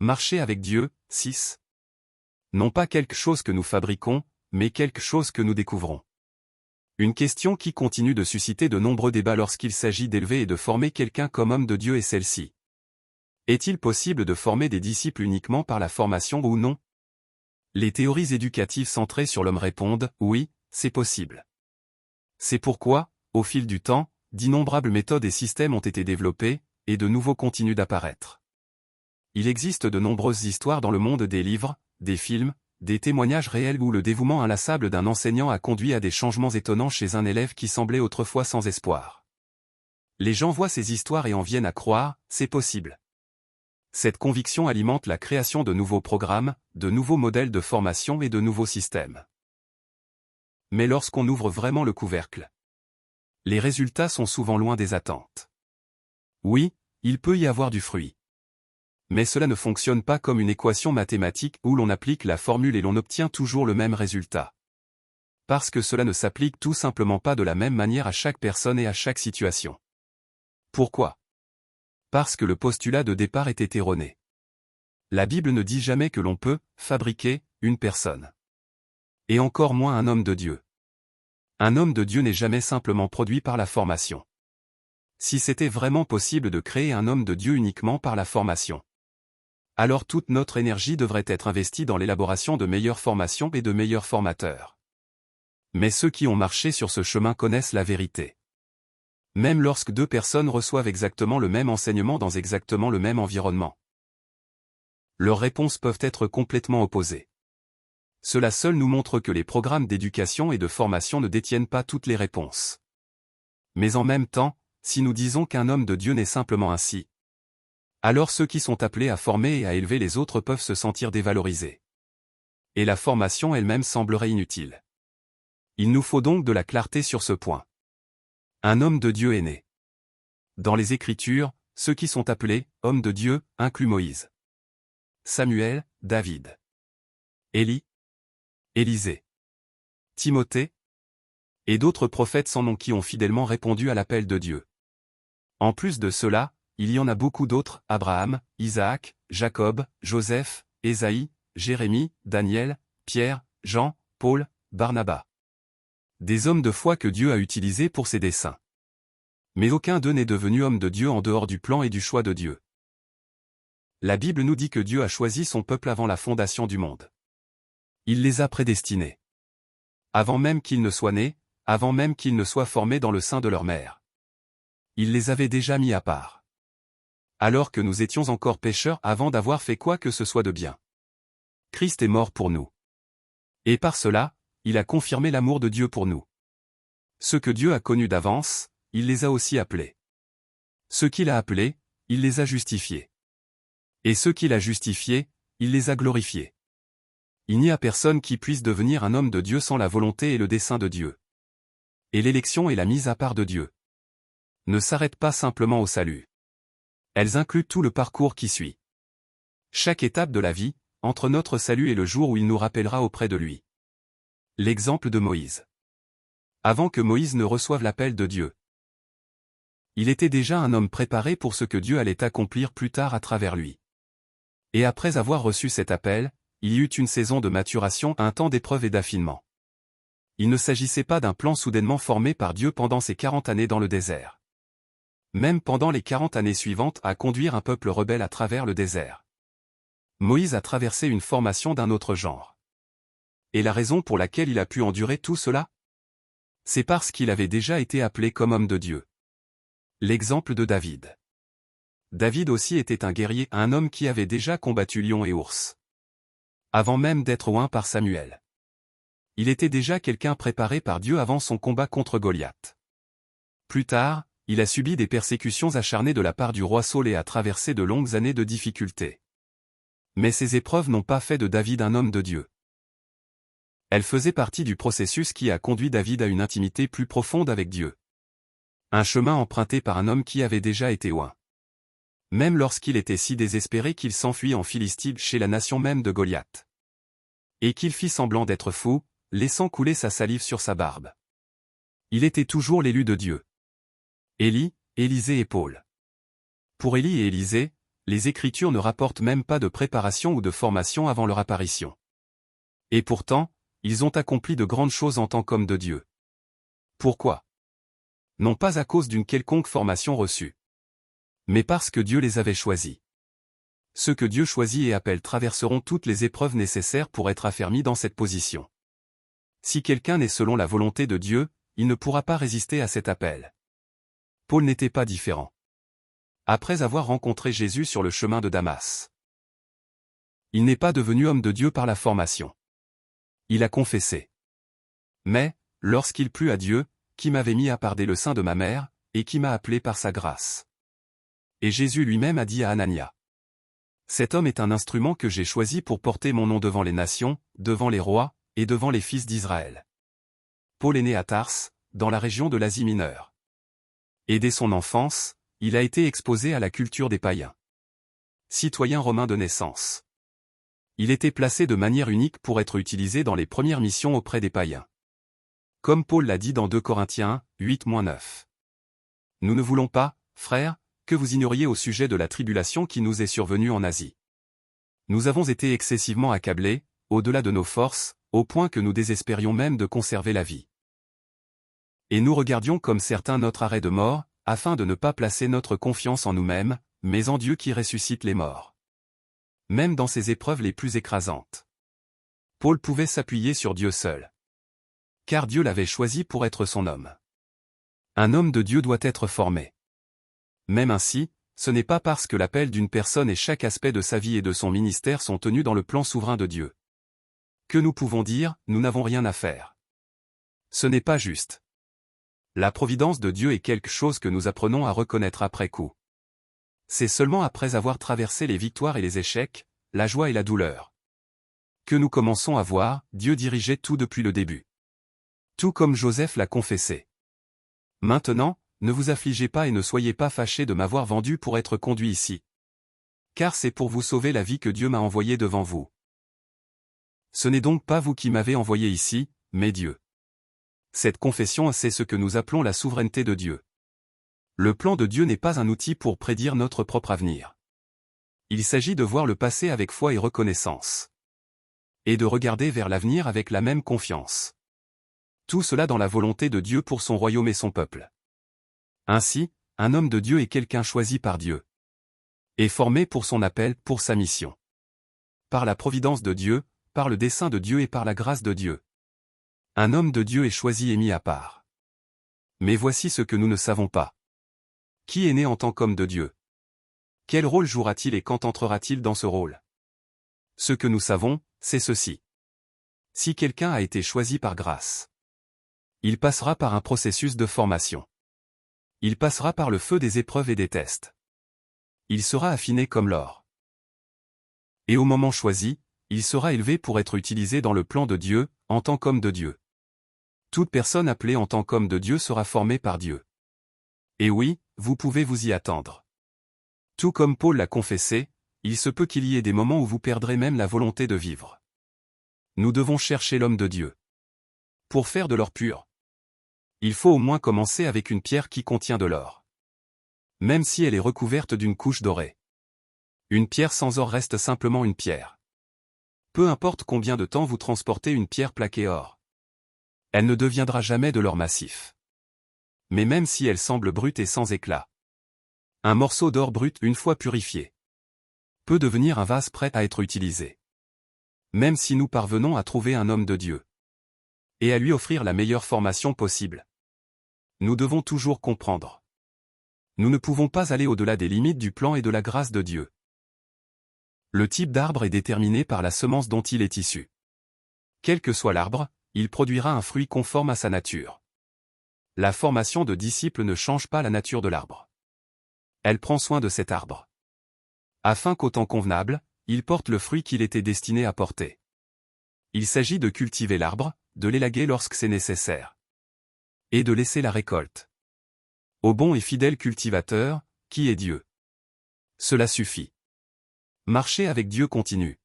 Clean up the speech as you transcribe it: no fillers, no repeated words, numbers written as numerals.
Marcher avec Dieu, 6. Non pas quelque chose que nous fabriquons, mais quelque chose que nous découvrons. Une question qui continue de susciter de nombreux débats lorsqu'il s'agit d'élever et de former quelqu'un comme homme de Dieu est celle-ci. Est-il possible de former des disciples uniquement par la formation ou non? Les théories éducatives centrées sur l'homme répondent « oui, c'est possible ». C'est pourquoi, au fil du temps, d'innombrables méthodes et systèmes ont été développés, et de nouveaux continuent d'apparaître. Il existe de nombreuses histoires dans le monde des livres, des films, des témoignages réels où le dévouement inlassable d'un enseignant a conduit à des changements étonnants chez un élève qui semblait autrefois sans espoir. Les gens voient ces histoires et en viennent à croire, c'est possible. Cette conviction alimente la création de nouveaux programmes, de nouveaux modèles de formation et de nouveaux systèmes. Mais lorsqu'on ouvre vraiment le couvercle, les résultats sont souvent loin des attentes. Oui, il peut y avoir du fruit. Mais cela ne fonctionne pas comme une équation mathématique où l'on applique la formule et l'on obtient toujours le même résultat. Parce que cela ne s'applique tout simplement pas de la même manière à chaque personne et à chaque situation. Pourquoi? Parce que le postulat de départ était erroné. La Bible ne dit jamais que l'on peut fabriquer une personne. Et encore moins un homme de Dieu. Un homme de Dieu n'est jamais simplement produit par la formation. Si c'était vraiment possible de créer un homme de Dieu uniquement par la formation, alors toute notre énergie devrait être investie dans l'élaboration de meilleures formations et de meilleurs formateurs. Mais ceux qui ont marché sur ce chemin connaissent la vérité. Même lorsque deux personnes reçoivent exactement le même enseignement dans exactement le même environnement, leurs réponses peuvent être complètement opposées. Cela seul nous montre que les programmes d'éducation et de formation ne détiennent pas toutes les réponses. Mais en même temps, si nous disons qu'un homme de Dieu n'est simplement ainsi, alors ceux qui sont appelés à former et à élever les autres peuvent se sentir dévalorisés. Et la formation elle-même semblerait inutile. Il nous faut donc de la clarté sur ce point. Un homme de Dieu est né. Dans les Écritures, ceux qui sont appelés « hommes de Dieu » incluent Moïse, Samuel, David, Élie, Élisée, Timothée, et d'autres prophètes sans nom qui ont fidèlement répondu à l'appel de Dieu. En plus de cela, il y en a beaucoup d'autres, Abraham, Isaac, Jacob, Joseph, Ésaïe, Jérémie, Daniel, Pierre, Jean, Paul, Barnabas. Des hommes de foi que Dieu a utilisés pour ses desseins. Mais aucun d'eux n'est devenu homme de Dieu en dehors du plan et du choix de Dieu. La Bible nous dit que Dieu a choisi son peuple avant la fondation du monde. Il les a prédestinés. Avant même qu'ils ne soient nés, avant même qu'ils ne soient formés dans le sein de leur mère. Il les avait déjà mis à part. Alors que nous étions encore pécheurs avant d'avoir fait quoi que ce soit de bien. Christ est mort pour nous. Et par cela, il a confirmé l'amour de Dieu pour nous. Ceux que Dieu a connus d'avance, il les a aussi appelés. Ceux qu'il a appelés, il les a justifiés. Et ceux qu'il a justifiés, il les a glorifiés. Il n'y a personne qui puisse devenir un homme de Dieu sans la volonté et le dessein de Dieu. Et l'élection et la mise à part de Dieu ne s'arrêtent pas simplement au salut. Elles incluent tout le parcours qui suit. Chaque étape de la vie, entre notre salut et le jour où il nous rappellera auprès de lui. L'exemple de Moïse. Avant que Moïse ne reçoive l'appel de Dieu, il était déjà un homme préparé pour ce que Dieu allait accomplir plus tard à travers lui. Et après avoir reçu cet appel, il y eut une saison de maturation, un temps d'épreuve et d'affinement. Il ne s'agissait pas d'un plan soudainement formé par Dieu pendant ces 40 années dans le désert. Même pendant les 40 années suivantes à conduire un peuple rebelle à travers le désert. Moïse a traversé une formation d'un autre genre. Et la raison pour laquelle il a pu endurer tout cela? C'est parce qu'il avait déjà été appelé comme homme de Dieu. L'exemple de David. David aussi était un guerrier, un homme qui avait déjà combattu lion et ours. Avant même d'être oint par Samuel. Il était déjà quelqu'un préparé par Dieu avant son combat contre Goliath. Plus tard, il a subi des persécutions acharnées de la part du roi Saül et a traversé de longues années de difficultés. Mais ces épreuves n'ont pas fait de David un homme de Dieu. Elles faisaient partie du processus qui a conduit David à une intimité plus profonde avec Dieu. Un chemin emprunté par un homme qui avait déjà été oint. Même lorsqu'il était si désespéré qu'il s'enfuit en Philistie chez la nation même de Goliath. Et qu'il fit semblant d'être fou, laissant couler sa salive sur sa barbe. Il était toujours l'élu de Dieu. Élie, Élisée et Paul. Pour Élie et Élisée, les Écritures ne rapportent même pas de préparation ou de formation avant leur apparition. Et pourtant, ils ont accompli de grandes choses en tant qu'hommes de Dieu. Pourquoi? Non pas à cause d'une quelconque formation reçue, mais parce que Dieu les avait choisis. Ceux que Dieu choisit et appelle traverseront toutes les épreuves nécessaires pour être affermis dans cette position. Si quelqu'un n'est selon la volonté de Dieu, il ne pourra pas résister à cet appel. Paul n'était pas différent. Après avoir rencontré Jésus sur le chemin de Damas, il n'est pas devenu homme de Dieu par la formation. Il a confessé. Mais, lorsqu'il plut à Dieu, qui m'avait mis à part dès le sein de ma mère, et qui m'a appelé par sa grâce. Et Jésus lui-même a dit à Anania: cet homme est un instrument que j'ai choisi pour porter mon nom devant les nations, devant les rois, et devant les fils d'Israël. Paul est né à Tarse, dans la région de l'Asie mineure. Et dès son enfance, il a été exposé à la culture des païens. Citoyen romain de naissance. Il était placé de manière unique pour être utilisé dans les premières missions auprès des païens. Comme Paul l'a dit dans 2 Corinthiens 8-9. Nous ne voulons pas, frères, que vous ignoriez au sujet de la tribulation qui nous est survenue en Asie. Nous avons été excessivement accablés, au-delà de nos forces, au point que nous désespérions même de conserver la vie. Et nous regardions comme certains notre arrêt de mort, afin de ne pas placer notre confiance en nous-mêmes, mais en Dieu qui ressuscite les morts. Même dans ces épreuves les plus écrasantes, Paul pouvait s'appuyer sur Dieu seul. Car Dieu l'avait choisi pour être son homme. Un homme de Dieu doit être formé. Même ainsi, ce n'est pas parce que l'appel d'une personne et chaque aspect de sa vie et de son ministère sont tenus dans le plan souverain de Dieu que nous pouvons dire, nous n'avons rien à faire. Ce n'est pas juste. La providence de Dieu est quelque chose que nous apprenons à reconnaître après coup. C'est seulement après avoir traversé les victoires et les échecs, la joie et la douleur, que nous commençons à voir, Dieu dirigeait tout depuis le début. Tout comme Joseph l'a confessé. Maintenant, ne vous affligez pas et ne soyez pas fâchés de m'avoir vendu pour être conduit ici. Car c'est pour vous sauver la vie que Dieu m'a envoyé devant vous. Ce n'est donc pas vous qui m'avez envoyé ici, mais Dieu. Cette confession, c'est ce que nous appelons la souveraineté de Dieu. Le plan de Dieu n'est pas un outil pour prédire notre propre avenir. Il s'agit de voir le passé avec foi et reconnaissance. Et de regarder vers l'avenir avec la même confiance. Tout cela dans la volonté de Dieu pour son royaume et son peuple. Ainsi, un homme de Dieu est quelqu'un choisi par Dieu. Et formé pour son appel, pour sa mission. Par la providence de Dieu, par le dessein de Dieu et par la grâce de Dieu. Un homme de Dieu est choisi et mis à part. Mais voici ce que nous ne savons pas. Qui est né en tant qu'homme de Dieu? Quel rôle jouera-t-il et quand entrera-t-il dans ce rôle? Ce que nous savons, c'est ceci. Si quelqu'un a été choisi par grâce, il passera par un processus de formation. Il passera par le feu des épreuves et des tests. Il sera affiné comme l'or. Et au moment choisi, il sera élevé pour être utilisé dans le plan de Dieu, en tant qu'homme de Dieu. Toute personne appelée en tant qu'homme de Dieu sera formée par Dieu. Et oui, vous pouvez vous y attendre. Tout comme Paul l'a confessé, il se peut qu'il y ait des moments où vous perdrez même la volonté de vivre. Nous devons chercher l'homme de Dieu. Pour faire de l'or pur, il faut au moins commencer avec une pierre qui contient de l'or. Même si elle est recouverte d'une couche dorée. Une pierre sans or reste simplement une pierre. Peu importe combien de temps vous transportez une pierre plaquée or. Elle ne deviendra jamais de l'or massif. Mais même si elle semble brute et sans éclat. Un morceau d'or brut, une fois purifié, peut devenir un vase prêt à être utilisé. Même si nous parvenons à trouver un homme de Dieu. Et à lui offrir la meilleure formation possible. Nous devons toujours comprendre. Nous ne pouvons pas aller au-delà des limites du plan et de la grâce de Dieu. Le type d'arbre est déterminé par la semence dont il est issu. Quel que soit l'arbre, il produira un fruit conforme à sa nature. La formation de disciples ne change pas la nature de l'arbre. Elle prend soin de cet arbre. Afin qu'au temps convenable, il porte le fruit qu'il était destiné à porter. Il s'agit de cultiver l'arbre, de l'élaguer lorsque c'est nécessaire. Et de laisser la récolte. Au bon et fidèle cultivateur, qui est Dieu. Cela suffit. Marcher avec Dieu continue.